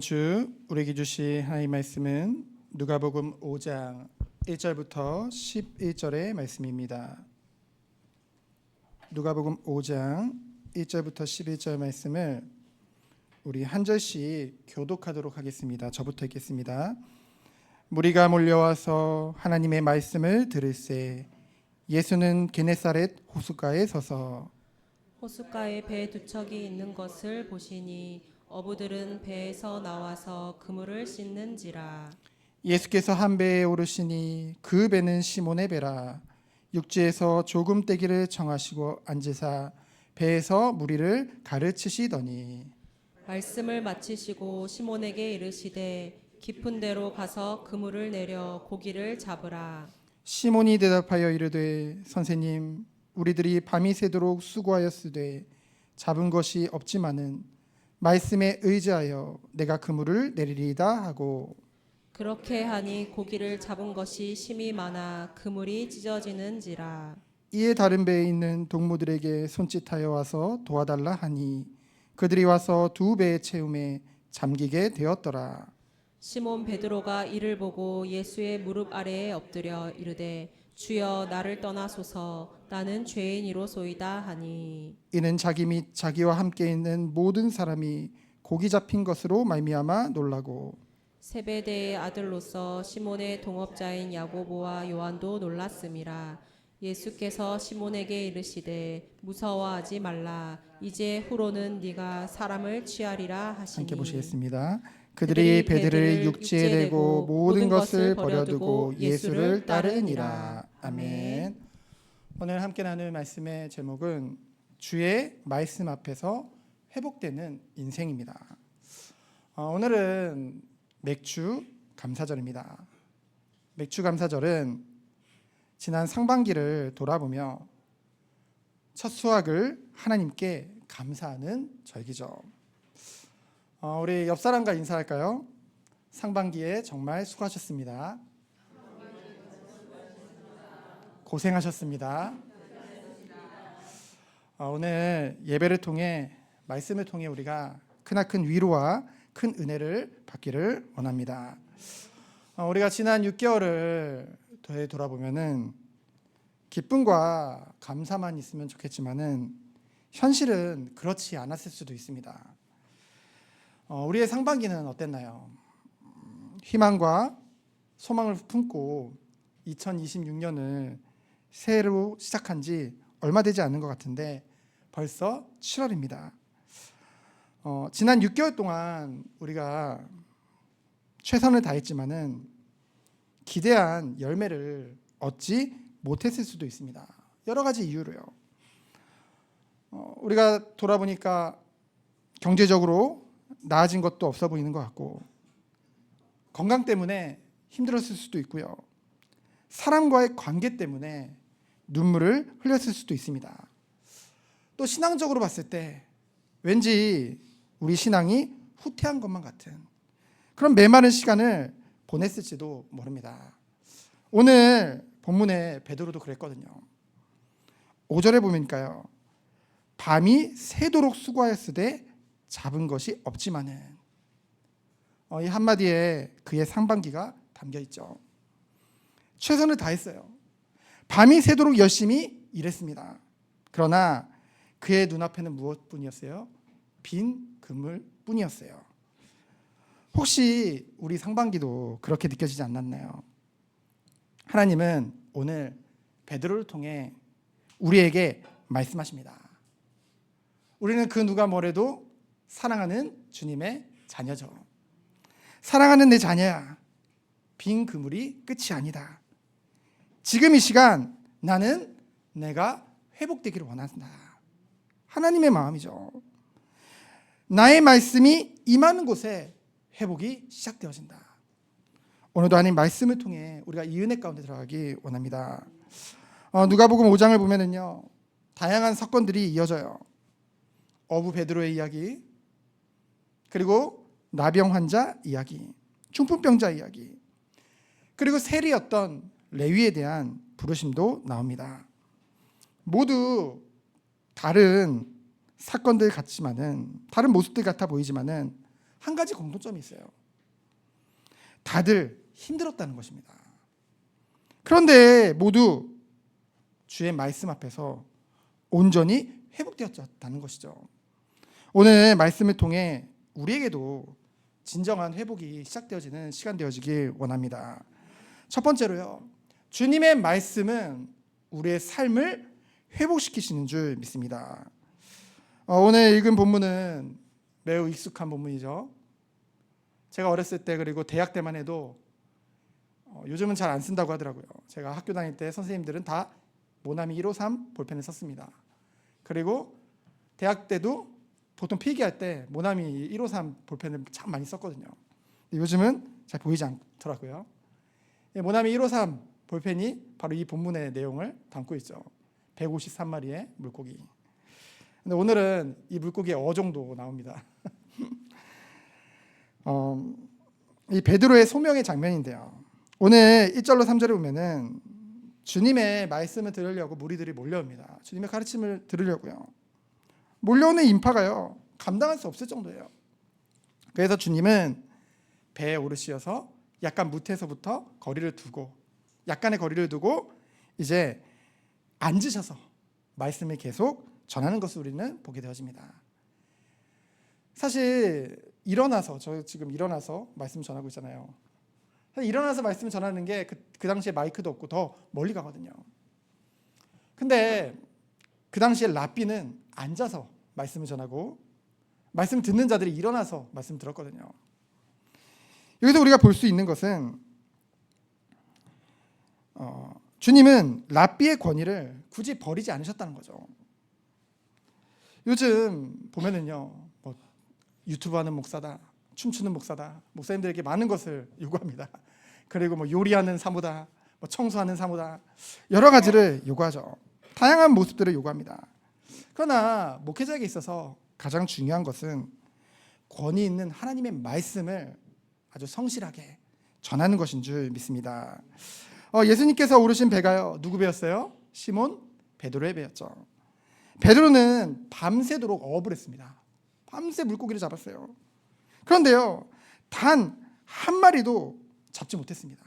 주 우리에게 주신 하나님의 말씀은 누가복음 5장 1절부터 11절의 말씀입니다. 누가복음 5장 1절부터 11절 말씀을 우리 한 절씩 교독하도록 하겠습니다. 저부터 읽겠습니다. 무리가 몰려와서 하나님의 말씀을 들을새 예수는 게네사렛 호숫가에 서서 호숫가에 배 두 척이 있는 것을 보시니 어부들은 배에서 나와서 그물을 씻는지라. 예수께서 한 배에 오르시니 그 배는 시몬의 배라. 육지에서 조금 떼기를 청하시고 앉으사 배에서 무리를 가르치시더니 말씀을 마치시고 시몬에게 이르시되 깊은 데로 가서 그물을 내려 고기를 잡으라. 시몬이 대답하여 이르되 선생님 우리들이 밤이 새도록 수고하였으되 잡은 것이 없지만은 말씀에 의지하여 내가 그물을 내리리이다 하고 그렇게 하니 고기를 잡은 것이 심히 많아 그물이 찢어지는지라. 이에 다른 배에 있는 동무들에게 손짓하여 와서 도와달라 하니 그들이 와서 두 배의 채움에 잠기게 되었더라. 시몬 베드로가 이를 보고 예수의 무릎 아래에 엎드려 이르되 주여 나를 떠나소서 나는 죄인이로소이다 하니 이는 자기 및 자기와 함께 있는 모든 사람이 고기 잡힌 것으로 말미암아 놀라고 세베대의 아들로서 시몬의 동업자인 야고보와 요한도 놀랐음이라. 예수께서 시몬에게 이르시되 무서워하지 말라. 이제 후로는 네가 사람을 취하리라 하시니. 함께 보시겠습니다. 그들이 배들을 육지에 대고 모든 것을 버려두고 예수를 따르니라. 아멘. 오늘 함께 나눌 말씀의 제목은 주의 말씀 앞에서 회복되는 인생입니다. 오늘은 맥주 감사절입니다. 맥주 감사절은 지난 상반기를 돌아보며 첫 수확을 하나님께 감사하는 절기죠. 우리 옆 사람과 인사할까요? 상반기에 정말 수고하셨습니다. 고생하셨습니다. 오늘 예배를 통해 말씀을 통해 우리가 크나큰 위로와 큰 은혜를 받기를 원합니다. 우리가 지난 6개월을 돌아보면은 기쁨과 감사만 있으면 좋겠지만은 현실은 그렇지 않았을 수도 있습니다. 우리의 상반기는 어땠나요? 희망과 소망을 품고 2026년을 새로 시작한 지 얼마 되지 않은 것 같은데 벌써 7월입니다. 지난 6개월 동안 우리가 최선을 다했지만은 기대한 열매를 얻지 못했을 수도 있습니다. 여러 가지 이유로요. 우리가 돌아보니까 경제적으로 나아진 것도 없어 보이는 것 같고 건강 때문에 힘들었을 수도 있고요. 사람과의 관계 때문에 눈물을 흘렸을 수도 있습니다. 또 신앙적으로 봤을 때 왠지 우리 신앙이 후퇴한 것만 같은 그런 메마른 시간을 보냈을지도 모릅니다. 오늘 본문에 베드로도 그랬거든요. 5절에 보니까요. 밤이 새도록 수고하였으되 잡은 것이 없지만은 이 한마디에 그의 상반기가 담겨있죠. 최선을 다했어요. 밤이 새도록 열심히 일했습니다. 그러나 그의 눈앞에는 무엇뿐이었어요? 빈 그물뿐이었어요. 혹시 우리 상반기도 그렇게 느껴지지 않았나요? 하나님은 오늘 베드로를 통해 우리에게 말씀하십니다. 우리는 그 누가 뭐래도 사랑하는 주님의 자녀죠. 사랑하는 내 자녀야, 빈 그물이 끝이 아니다. 지금 이 시간 나는 내가 회복되기를 원한다. 하나님의 마음이죠. 나의 말씀이 임하는 곳에 회복이 시작되어진다. 오늘도 하나님 말씀을 통해 우리가 이 은혜 가운데 들어가기 원합니다. 누가복음 5장을 보면은요, 다양한 사건들이 이어져요. 어부 베드로의 이야기, 그리고 나병 환자 이야기, 중풍병자 이야기, 그리고 세리였던 레위에 대한 부르심도 나옵니다. 모두 다른 사건들 같지만은 다른 모습들 같아 보이지만은 한 가지 공통점이 있어요. 다들 힘들었다는 것입니다. 그런데 모두 주의 말씀 앞에서 온전히 회복되었다는 것이죠. 오늘 말씀을 통해 우리에게도 진정한 회복이 시작되어지는 시간 되어지길 원합니다. 첫 번째로요, 주님의 말씀은 우리의 삶을 회복시키시는 줄 믿습니다. 오늘 읽은 본문은 매우 익숙한 본문이죠. 제가 어렸을 때 그리고 대학 때만 해도 요즘은 잘 안 쓴다고 하더라고요. 제가 학교 다닐 때 선생님들은 다 모나미 153 볼펜을 썼습니다. 그리고 대학 때도 보통 필기할 때 모나미 153 볼펜을 참 많이 썼거든요. 요즘은 잘 보이지 않더라고요. 모나미 153 볼펜이 바로 이 본문의 내용을 담고 있죠. 153마리의 물고기. 근데 오늘은 이 물고기의 어종도 나옵니다. 이 베드로의 소명의 장면인데요. 오늘 1절로 3절에 보면은 주님의 말씀을 들으려고 무리들이 몰려옵니다. 주님의 가르침을 들으려고요. 몰려오는 인파가요, 감당할 수 없을 정도예요. 그래서 주님은 배에 오르시어서 약간 무태에서부터 약간의 거리를 두고 이제 앉으셔서 말씀을 계속 전하는 것을 우리는 보게 되어집니다. 사실 저 지금 일어나서 말씀 전하고 있잖아요. 사실 일어나서 말씀 전하는 게 그 당시에 마이크도 없고 더 멀리 가거든요. 근데 그 당시에 랍비는 앉아서 말씀을 전하고 말씀 듣는 자들이 일어나서 말씀 들었거든요. 여기서 우리가 볼 수 있는 것은 주님은 랍비의 권위를 굳이 버리지 않으셨다는 거죠. 요즘 보면은요, 뭐 유튜브 하는 목사다, 춤추는 목사다, 목사님들에게 많은 것을 요구합니다. 그리고 뭐 요리하는 사모다, 뭐 청소하는 사모다, 여러 가지를 요구하죠. 다양한 모습들을 요구합니다. 그러나 목회자에게 있어서 가장 중요한 것은 권위 있는 하나님의 말씀을 아주 성실하게 전하는 것인 줄 믿습니다. 예수님께서 오르신 배가요, 누구 배였어요? 시몬 베드로의 배였죠. 베드로는 밤새도록 어업을 했습니다. 밤새 물고기를 잡았어요. 그런데요, 단 한 마리도 잡지 못했습니다.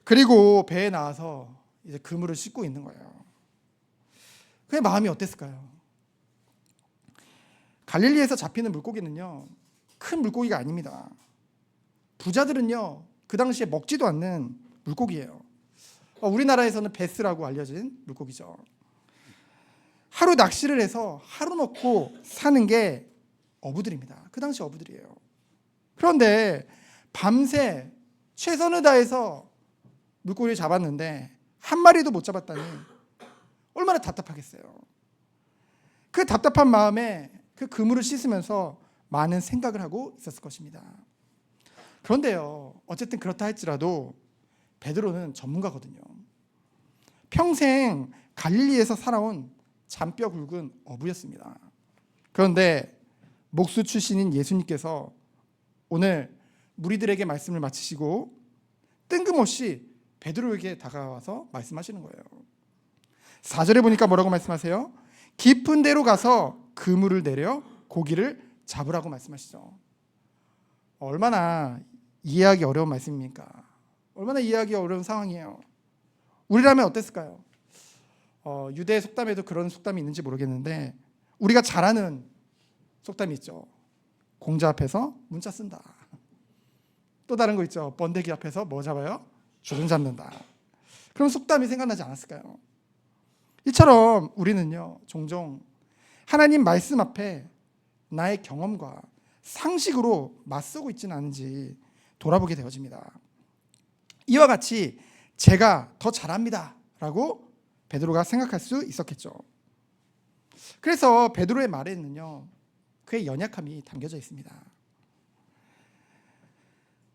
그리고 배에 나와서 이제 그물을 씻고 있는 거예요. 그의 마음이 어땠을까요? 갈릴리에서 잡히는 물고기는요, 큰 물고기가 아닙니다. 부자들은요, 그 당시에 먹지도 않는 물고기예요. 우리나라에서는 베스라고 알려진 물고기죠. 하루 낚시를 해서 하루 먹고 사는 게 어부들입니다. 그 당시 어부들이에요. 그런데 밤새 최선을 다해서 물고기를 잡았는데 한 마리도 못 잡았다니 얼마나 답답하겠어요. 그 답답한 마음에 그 그물을 씻으면서 많은 생각을 하고 있었을 것입니다. 그런데요, 어쨌든 그렇다 할지라도 베드로는 전문가거든요. 평생 갈릴리에서 살아온 잔뼈 굵은 어부였습니다. 그런데 목수 출신인 예수님께서 오늘 무리들에게 말씀을 마치시고 뜬금없이 베드로에게 다가와서 말씀하시는 거예요. 4절에 보니까 뭐라고 말씀하세요? 깊은 데로 가서 그물을 내려 고기를 잡으라고 말씀하시죠. 얼마나 이해하기 어려운 말씀입니까? 얼마나 이해하기 어려운 상황이에요. 우리라면 어땠을까요? 유대 속담에도 그런 속담이 있는지 모르겠는데 우리가 잘 아는 속담이 있죠. 공자 앞에서 문자 쓴다. 또 다른 거 있죠. 번데기 앞에서 뭐 잡아요? 줄은 잡는다. 그런 속담이 생각나지 않았을까요? 이처럼 우리는요, 종종 하나님 말씀 앞에 나의 경험과 상식으로 맞서고 있지는 않은지 돌아보게 되어집니다. 이와 같이 제가 더 잘합니다 라고 베드로가 생각할 수 있었겠죠. 그래서 베드로의 말에는요, 그의 연약함이 담겨져 있습니다.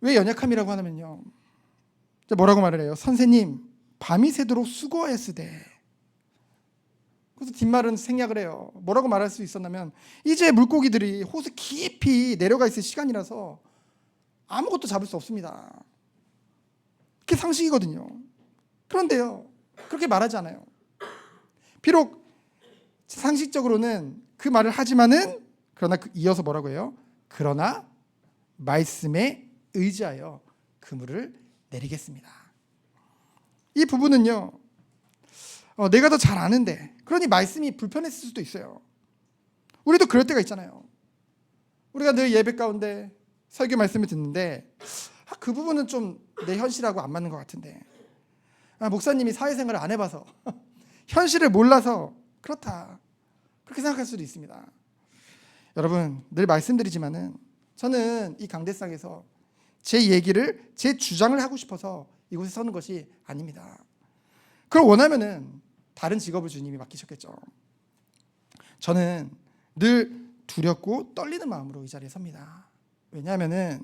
왜 연약함이라고 하냐면요, 뭐라고 말을 해요? 선생님, 밤이 새도록 수고하였으되. 그래서 뒷말은 생략을 해요. 뭐라고 말할 수 있었냐면 이제 물고기들이 호수 깊이 내려가 있을 시간이라서 아무것도 잡을 수 없습니다. 그게 상식이거든요. 그런데요, 그렇게 말하지 않아요. 비록 상식적으로는 그 말을 하지만은 그러나 이어서 뭐라고 해요? 그러나 말씀에 의지하여 그물을 내리겠습니다. 이 부분은요, 내가 더 잘 아는데, 그러니 말씀이 불편했을 수도 있어요. 우리도 그럴 때가 있잖아요. 우리가 늘 예배 가운데 설교 말씀을 듣는데 그 부분은 좀 내 현실하고 안 맞는 것 같은데, 목사님이 사회생활을 안 해봐서 현실을 몰라서 그렇다, 그렇게 생각할 수도 있습니다. 여러분, 늘 말씀드리지만은 저는 이 강대상에서 제 얘기를, 제 주장을 하고 싶어서 이곳에 서는 것이 아닙니다. 그걸 원하면은 다른 직업을 주님이 맡기셨겠죠. 저는 늘 두렵고 떨리는 마음으로 이 자리에 섭니다. 왜냐하면은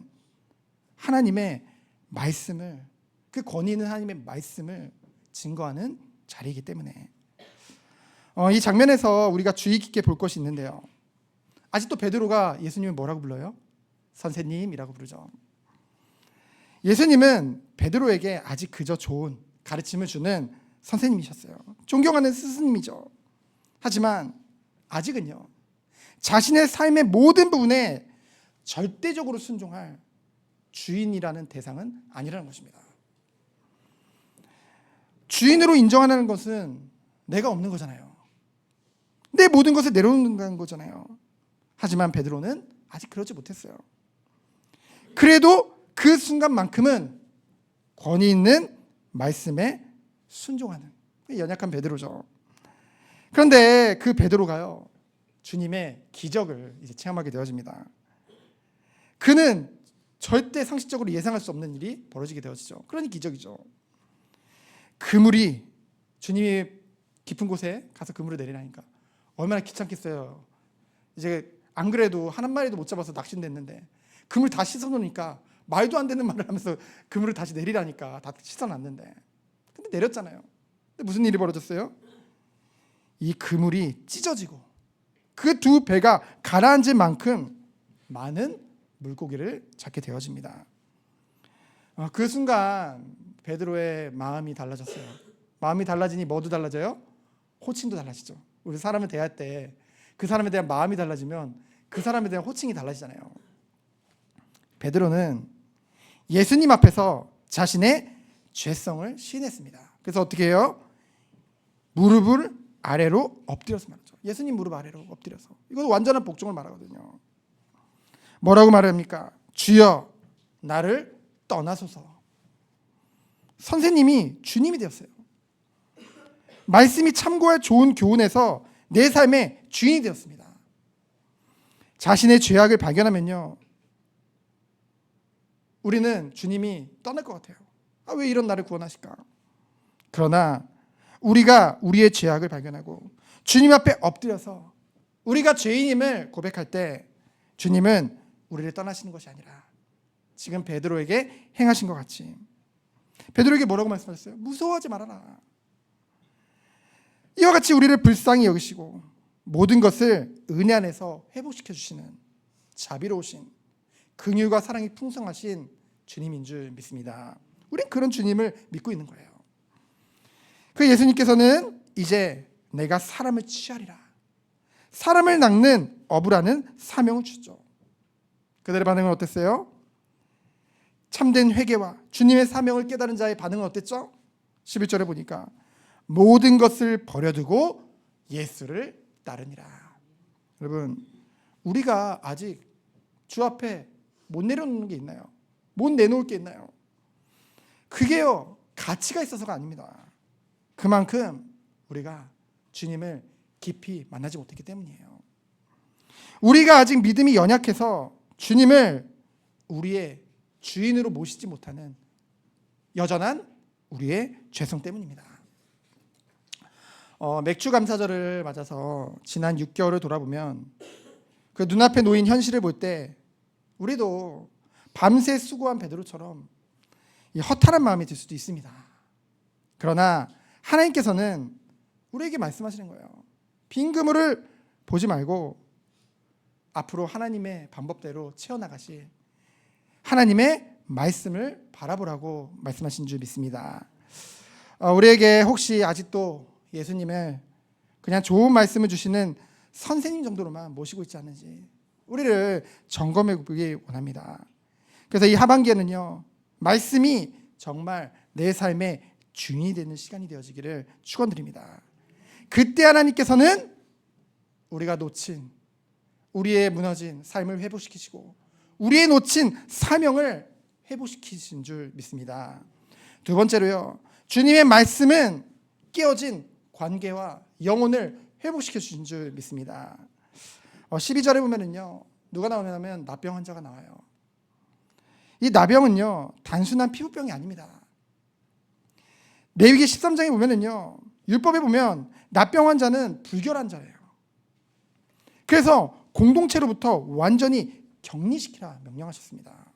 하나님의 말씀을, 그 권위 있는 하나님의 말씀을 증거하는 자리이기 때문에. 이 장면에서 우리가 주의 깊게 볼 것이 있는데요. 아직도 베드로가 예수님을 뭐라고 불러요? 선생님이라고 부르죠. 예수님은 베드로에게 아직 그저 좋은 가르침을 주는 선생님이셨어요. 존경하는 스승님이죠. 하지만 아직은요, 자신의 삶의 모든 부분에 절대적으로 순종할 주인이라는 대상은 아니라는 것입니다. 주인으로 인정하는 것은 내가 없는 거잖아요. 내 모든 것을 내려놓는 거잖아요. 하지만 베드로는 아직 그러지 못했어요. 그래도 그 순간만큼은 권위 있는 말씀에 순종하는 연약한 베드로죠. 그런데 그 베드로가요, 주님의 기적을 이제 체험하게 되어집니다. 그는 절대 상식적으로 예상할 수 없는 일이 벌어지게 되어지죠. 그러니 기적이죠. 그물이, 주님이 깊은 곳에 가서 그물을 내리라니까 얼마나 귀찮겠어요. 이제 안 그래도 한 마리도 못 잡아서 낚싯냈는데 그물 다 씻어놓으니까 말도 안 되는 말을 하면서 그물을 다시 내리라니까 다 씻어놨는데, 근데 내렸잖아요. 근데 무슨 일이 벌어졌어요? 이 그물이 찢어지고 그 두 배가 가라앉을 만큼 많은 물고기를 잡게 되어집니다. 그 순간 베드로의 마음이 달라졌어요. 마음이 달라지니 뭐도 달라져요? 호칭도 달라지죠. 우리 사람을 대할 때 그 사람에 대한 마음이 달라지면 그 사람에 대한 호칭이 달라지잖아요. 베드로는 예수님 앞에서 자신의 죄성을 시인했습니다. 그래서 어떻게 해요? 무릎을 아래로 엎드려서 말하죠. 예수님 무릎 아래로 엎드려서. 이건 완전한 복종을 말하거든요. 뭐라고 말합니까? 주여, 나를 떠나소서. 선생님이 주님이 되었어요. 말씀이 참고할 좋은 교훈에서 내 삶의 주인이 되었습니다. 자신의 죄악을 발견하면요, 우리는 주님이 떠날 것 같아요. 왜 이런 나를 구원하실까? 그러나 우리가 우리의 죄악을 발견하고 주님 앞에 엎드려서 우리가 죄인임을 고백할 때 주님은 우리를 떠나시는 것이 아니라 지금 베드로에게 행하신 것 같이 베드로에게 뭐라고 말씀하셨어요? 무서워하지 말아라. 이와 같이 우리를 불쌍히 여기시고 모든 것을 은혜 안에서 회복시켜 주시는 자비로우신 긍휼과 사랑이 풍성하신 주님인 줄 믿습니다. 우린 그런 주님을 믿고 있는 거예요. 그 예수님께서는 이제 내가 사람을 취하리라, 사람을 낚는 어부라는 사명을 주죠. 그들의 반응은 어땠어요? 참된 회개와 주님의 사명을 깨달은 자의 반응은 어땠죠? 11절에 보니까 모든 것을 버려두고 예수를 따르니라. 여러분, 우리가 아직 주 앞에 못 내려놓는 게 있나요? 못 내놓을 게 있나요? 그게요, 가치가 있어서가 아닙니다. 그만큼 우리가 주님을 깊이 만나지 못했기 때문이에요. 우리가 아직 믿음이 연약해서 주님을 우리의 주인으로 모시지 못하는 여전한 우리의 죄성 때문입니다. 맥주 감사절을 맞아서 지난 6개월을 돌아보면 그 눈앞에 놓인 현실을 볼 때 우리도 밤새 수고한 베드로처럼 허탈한 마음이 들 수도 있습니다. 그러나 하나님께서는 우리에게 말씀하시는 거예요. 빈 그물을 보지 말고 앞으로 하나님의 방법대로 채워나가실 하나님의 말씀을 바라보라고 말씀하신 줄 믿습니다. 우리에게 혹시 아직도 예수님을 그냥 좋은 말씀을 주시는 선생님 정도로만 모시고 있지 않은지 우리를 점검해 보기 원합니다. 그래서 이 하반기에는요, 말씀이 정말 내 삶의 주인이 되는 시간이 되어지기를 축원드립니다. 그때 하나님께서는 우리가 놓친, 우리의 무너진 삶을 회복시키시고 우리의 놓친 사명을 회복시키신 줄 믿습니다. 두 번째로요, 주님의 말씀은 깨어진 관계와 영혼을 회복시켜 주신 줄 믿습니다. 12절에 보면은요, 누가 나오냐면 나병 환자가 나와요. 이 나병은요, 단순한 피부병이 아닙니다. 레위기 13장에 보면은요, 율법에 보면 나병 환자는 불결한 자예요. 그래서 공동체로부터 완전히 격리시키라 명령하셨습니다.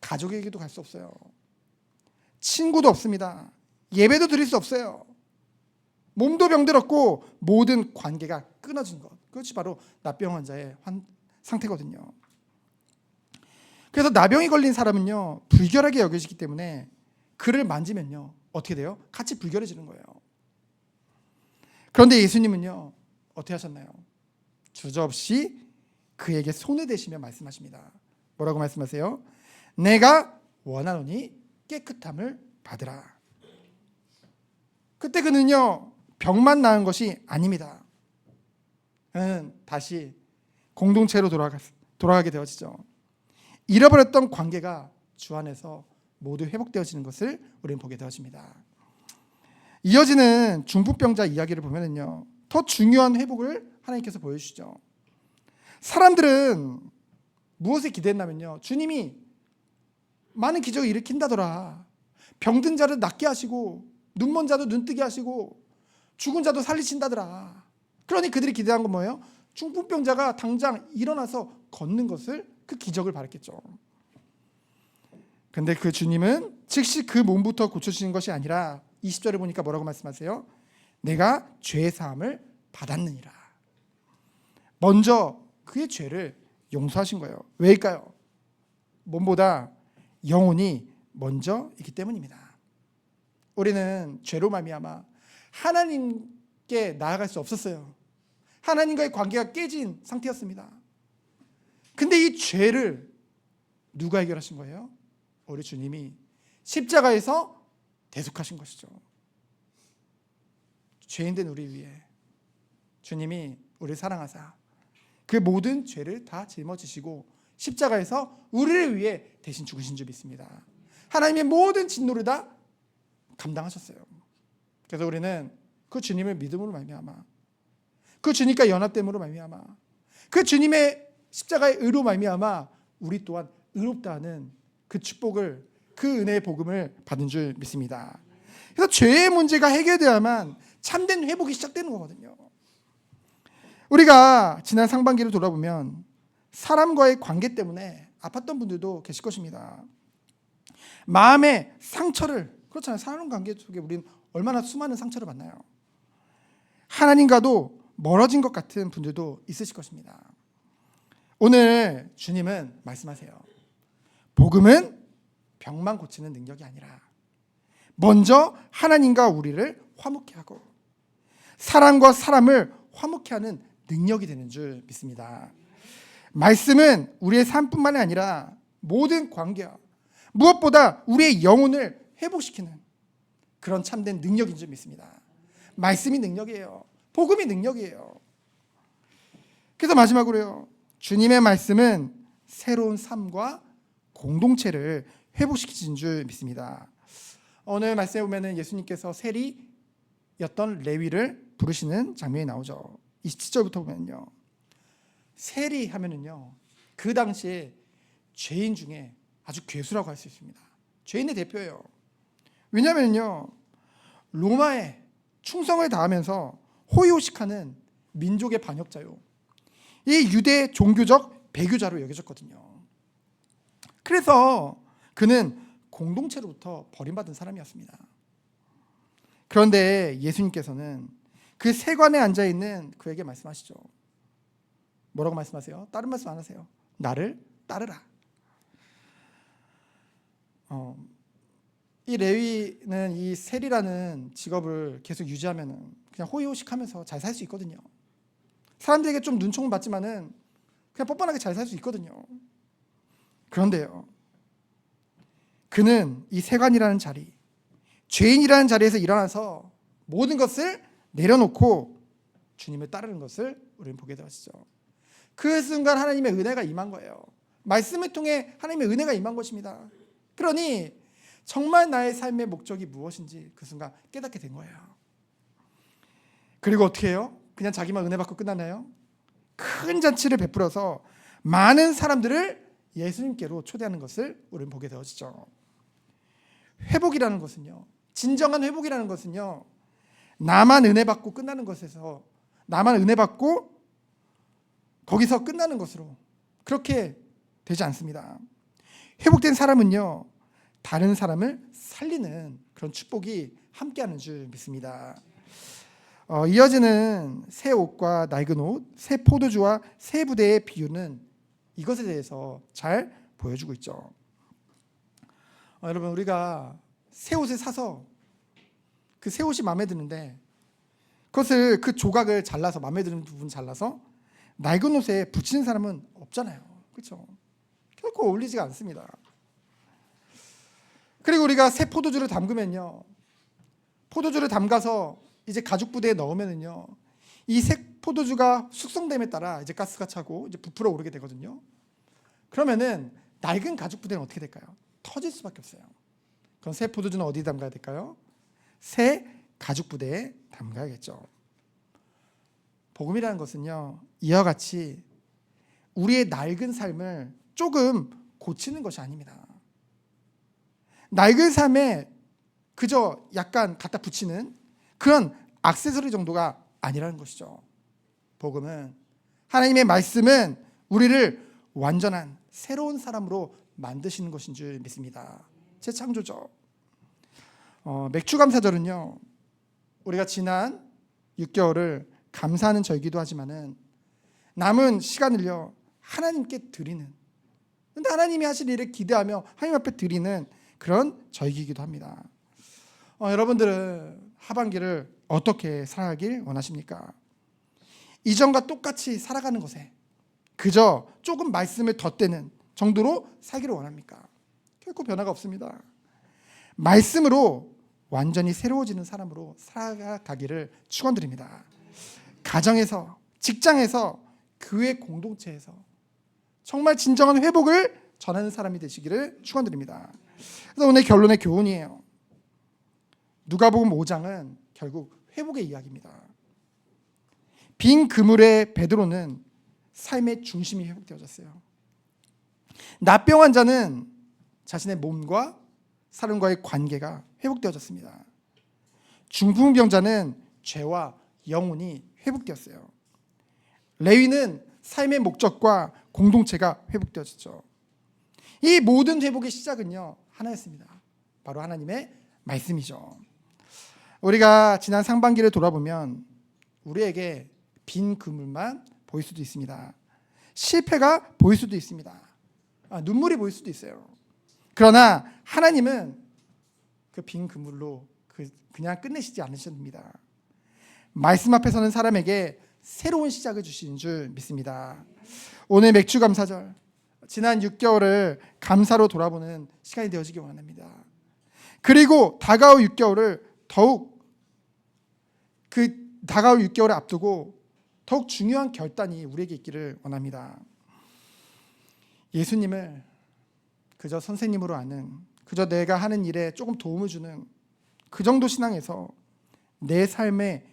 가족에게도 갈 수 없어요. 친구도 없습니다. 예배도 드릴 수 없어요. 몸도 병들었고 모든 관계가 끊어진 것, 그것이 바로 나병 환자의 상태거든요. 그래서 나병이 걸린 사람은요, 불결하게 여겨지기 때문에 그를 만지면요, 어떻게 돼요? 같이 불결해지는 거예요. 그런데 예수님은요, 어떻게 하셨나요? 주저없이 그에게 손을 대시며 말씀하십니다. 뭐라고 말씀하세요? 내가 원하노니 깨끗함을 받으라. 그때 그는요, 병만 나은 것이 아닙니다. 그는 다시 공동체로 돌아가게 되어지죠. 잃어버렸던 관계가 주 안에서 모두 회복되어지는 것을 우리는 보게 되어집니다. 이어지는 중풍병자 이야기를 보면은요, 더 중요한 회복을 하나님께서 보여주시죠. 사람들은 무엇에 기대했냐면요, 주님이 많은 기적을 일으킨다더라. 병든 자를 낫게 하시고 눈먼 자도 눈뜨게 하시고 죽은 자도 살리신다더라. 그러니 그들이 기대한 건 뭐예요? 중풍병자가 당장 일어나서 걷는 것을, 그 기적을 바랐겠죠. 근데 그 주님은 즉시 그 몸부터 고쳐주시는 것이 아니라 20절에 보니까 뭐라고 말씀하세요? 내가 죄 사함을 받았느니라. 먼저 그의 죄를 용서하신 거예요. 왜일까요? 몸보다 영혼이 먼저이기 때문입니다. 우리는 죄로 말미암아 하나님께 나아갈 수 없었어요. 하나님과의 관계가 깨진 상태였습니다. 근데 이 죄를 누가 해결하신 거예요? 우리 주님이 십자가에서 대속하신 것이죠. 죄인된 우리 위해 주님이 우리를 사랑하사 그 모든 죄를 다 짊어지시고 십자가에서 우리를 위해 대신 죽으신 줄 믿습니다. 하나님의 모든 진노를 다 감당하셨어요. 그래서 우리는 그 주님을 믿음으로 말미암아, 그 주님과 연합됨으로 말미암아, 그 주님의 십자가의 의로 말미암아 우리 또한 의롭다 하는 그 축복을, 그 은혜의 복음을 받은 줄 믿습니다. 그래서 죄의 문제가 해결되어야만 참된 회복이 시작되는 거거든요. 우리가 지난 상반기를 돌아보면 사람과의 관계 때문에 아팠던 분들도 계실 것입니다. 마음의 상처를, 그렇잖아요. 사람 관계 속에 우리는 얼마나 수많은 상처를 받나요? 하나님과도 멀어진 것 같은 분들도 있으실 것입니다. 오늘 주님은 말씀하세요. 복음은 병만 고치는 능력이 아니라 먼저 하나님과 우리를 화목케 하고 사람과 사람을 화목케 하는 능력이 되는 줄 믿습니다. 말씀은 우리의 삶뿐만이 아니라 모든 관계와 무엇보다 우리의 영혼을 회복시키는 그런 참된 능력인 줄 믿습니다. 말씀이 능력이에요. 복음이 능력이에요. 그래서 마지막으로요, 주님의 말씀은 새로운 삶과 공동체를 회복시키신 줄 믿습니다. 오늘 말씀에 보면은 예수님께서 세리였던 레위를 부르시는 장면이 나오죠. 27절부터 보면요, 세리 하면은요, 그 당시에 죄인 중에 아주 괴수라고 할 수 있습니다. 죄인의 대표예요. 왜냐하면요, 로마에 충성을 다하면서 호의호식하는 민족의 반역자요, 이 유대 종교적 배교자로 여겨졌거든요. 그래서 그는 공동체로부터 버림받은 사람이었습니다. 그런데 예수님께서는 그 세관에 앉아있는 그에게 말씀하시죠. 뭐라고 말씀하세요? 다른 말씀 안 하세요. 나를 따르라. 이 레위는 이 세리라는 직업을 계속 유지하면 그냥 호의호식하면서 잘 살 수 있거든요. 사람들에게 좀 눈총을 받지만은 그냥 뻔뻔하게 잘 살 수 있거든요. 그런데요, 그는 이 세관이라는 자리, 죄인이라는 자리에서 일어나서 모든 것을 내려놓고 주님을 따르는 것을 우리는 보게 되었죠. 그 순간 하나님의 은혜가 임한 거예요. 말씀을 통해 하나님의 은혜가 임한 것입니다. 그러니 정말 나의 삶의 목적이 무엇인지 그 순간 깨닫게 된 거예요. 그리고 어떻게 해요? 그냥 자기만 은혜 받고 끝나나요? 큰 잔치를 베풀어서 많은 사람들을 예수님께로 초대하는 것을 우리는 보게 되어지죠. 회복이라는 것은요, 진정한 회복이라는 것은요, 나만 은혜 받고 끝나는 것에서, 나만 은혜 받고 거기서 끝나는 것으로 그렇게 되지 않습니다. 회복된 사람은요, 다른 사람을 살리는 그런 축복이 함께하는 줄 믿습니다. 이어지는 새 옷과 낡은 옷, 새 포도주와 새 부대의 비유는 이것에 대해서 잘 보여주고 있죠. 여러분, 우리가 새 옷을 사서 그 새 옷이 마음에 드는데 그것을 그 조각을 잘라서, 마음에 드는 부분 잘라서 낡은 옷에 붙이는 사람은 없잖아요. 그렇죠? 결코 어울리지가 않습니다. 그리고 우리가 새 포도주를 담그면요, 포도주를 담가서 이제 가죽 부대에 넣으면은요, 이 새 포도주가 숙성됨에 따라 이제 가스가 차고 이제 부풀어 오르게 되거든요. 그러면은 낡은 가죽 부대는 어떻게 될까요? 터질 수밖에 없어요. 그럼 새 포도주는 어디에 담가야 될까요? 새 가죽 부대에 담가야겠죠. 복음이라는 것은요, 이와 같이 우리의 낡은 삶을 조금 고치는 것이 아닙니다. 낡은 삶에 그저 약간 갖다 붙이는 그런 액세서리 정도가 아니라는 것이죠. 복음은, 하나님의 말씀은 우리를 완전한 새로운 사람으로 만드시는 것인 줄 믿습니다. 재창조죠. 맥주감사절은요, 우리가 지난 6개월을 감사하는 절기도 하지만은 남은 시간을요, 하나님께 드리는, 근데 하나님이 하실 일을 기대하며 하나님 앞에 드리는 그런 절기이기도 합니다. 여러분들은 하반기를 어떻게 살아가길 원하십니까? 이전과 똑같이 살아가는 것에 그저 조금 말씀을 덧대는 정도로 살기를 원합니까? 결코 변화가 없습니다. 말씀으로 완전히 새로워지는 사람으로 살아가기를 축원드립니다. 가정에서, 직장에서, 교회 공동체에서 정말 진정한 회복을 전하는 사람이 되시기를 축원드립니다. 그래서 오늘 결론의 교훈이에요. 누가복음 5장은 결국 회복의 이야기입니다. 빈 그물의 베드로는 삶의 중심이 회복되어졌어요. 나병 환자는 자신의 몸과 사람과의 관계가 회복되어졌습니다. 중풍병자는 죄와 영혼이 회복되었어요. 레위는 삶의 목적과 공동체가 회복되어졌죠. 이 모든 회복의 시작은요, 하나였습니다. 바로 하나님의 말씀이죠. 우리가 지난 상반기를 돌아보면 우리에게 빈 그물만 보일 수도 있습니다. 실패가 보일 수도 있습니다. 눈물이 보일 수도 있어요. 그러나 하나님은 그 빈 그물로 그냥 끝내시지 않으십니다. 말씀 앞에 서는 사람에게 새로운 시작을 주시는 줄 믿습니다. 오늘 맥주감사절, 지난 6개월을 감사로 돌아보는 시간이 되어지기 원합니다. 그리고 다가올 6개월을 더욱 다가올 6개월을 앞두고 더욱 중요한 결단이 우리에게 있기를 원합니다. 예수님을 그저 선생님으로 아는, 그저 내가 하는 일에 조금 도움을 주는 그 정도 신앙에서 내 삶의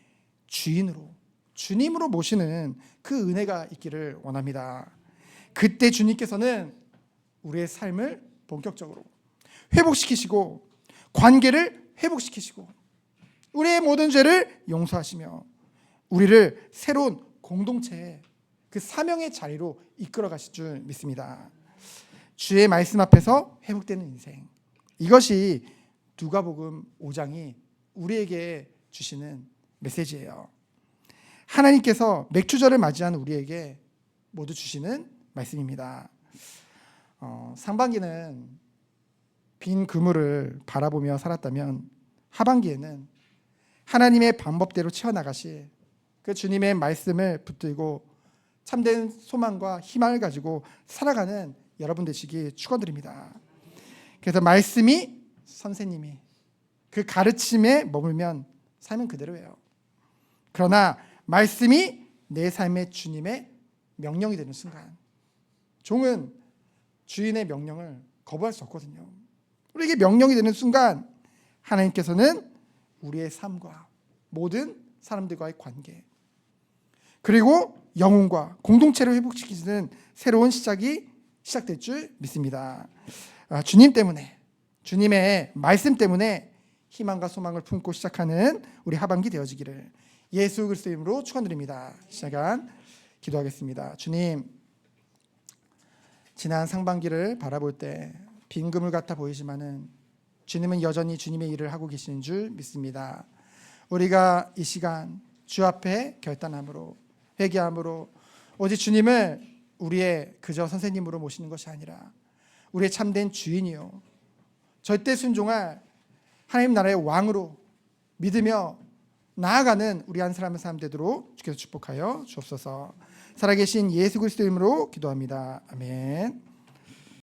주인으로, 주님으로 모시는 그 은혜가 있기를 원합니다. 그때 주님께서는 우리의 삶을 본격적으로 회복시키시고 관계를 회복시키시고 우리의 모든 죄를 용서하시며 우리를 새로운 공동체의 그 사명의 자리로 이끌어 가실 줄 믿습니다. 주의 말씀 앞에서 회복되는 인생, 이것이 누가복음 5장이 우리에게 주시는 메시지예요. 하나님께서 맥주절을 맞이하는 우리에게 모두 주시는 말씀입니다. 상반기는 빈 그물을 바라보며 살았다면 하반기에는 하나님의 방법대로 채워나가실 그 주님의 말씀을 붙들고 참된 소망과 희망을 가지고 살아가는 여러분 되시기 축원드립니다. 그래서 말씀이 선생님이 그 가르침에 머물면 삶은 그대로예요. 그러나 말씀이 내 삶의 주님의 명령이 되는 순간, 종은 주인의 명령을 거부할 수 없거든요. 우리에게 명령이 되는 순간 하나님께서는 우리의 삶과 모든 사람들과의 관계, 그리고 영혼과 공동체를 회복시키는 새로운 시작이 시작될 줄 믿습니다. 주님 때문에, 주님의 말씀 때문에 희망과 소망을 품고 시작하는 우리 하반기 되어지기를 예수 그리스도의 이름으로 축원드립니다. 시간 기도하겠습니다. 주님, 지난 상반기를 바라볼 때 빈 그물 같아 보이지만은 주님은 여전히 주님의 일을 하고 계시는 줄 믿습니다. 우리가 이 시간 주 앞에 결단함으로, 회개함으로 오직 주님을 우리의 그저 선생님으로 모시는 것이 아니라 우리의 참된 주인이요 절대 순종할 하나님 나라의 왕으로 믿으며 나아가는 우리 한 사람 한 사람 되도록 주께서 축복하여 주옵소서. 살아계신 예수 그리스도의 이름으로 기도합니다. 아멘.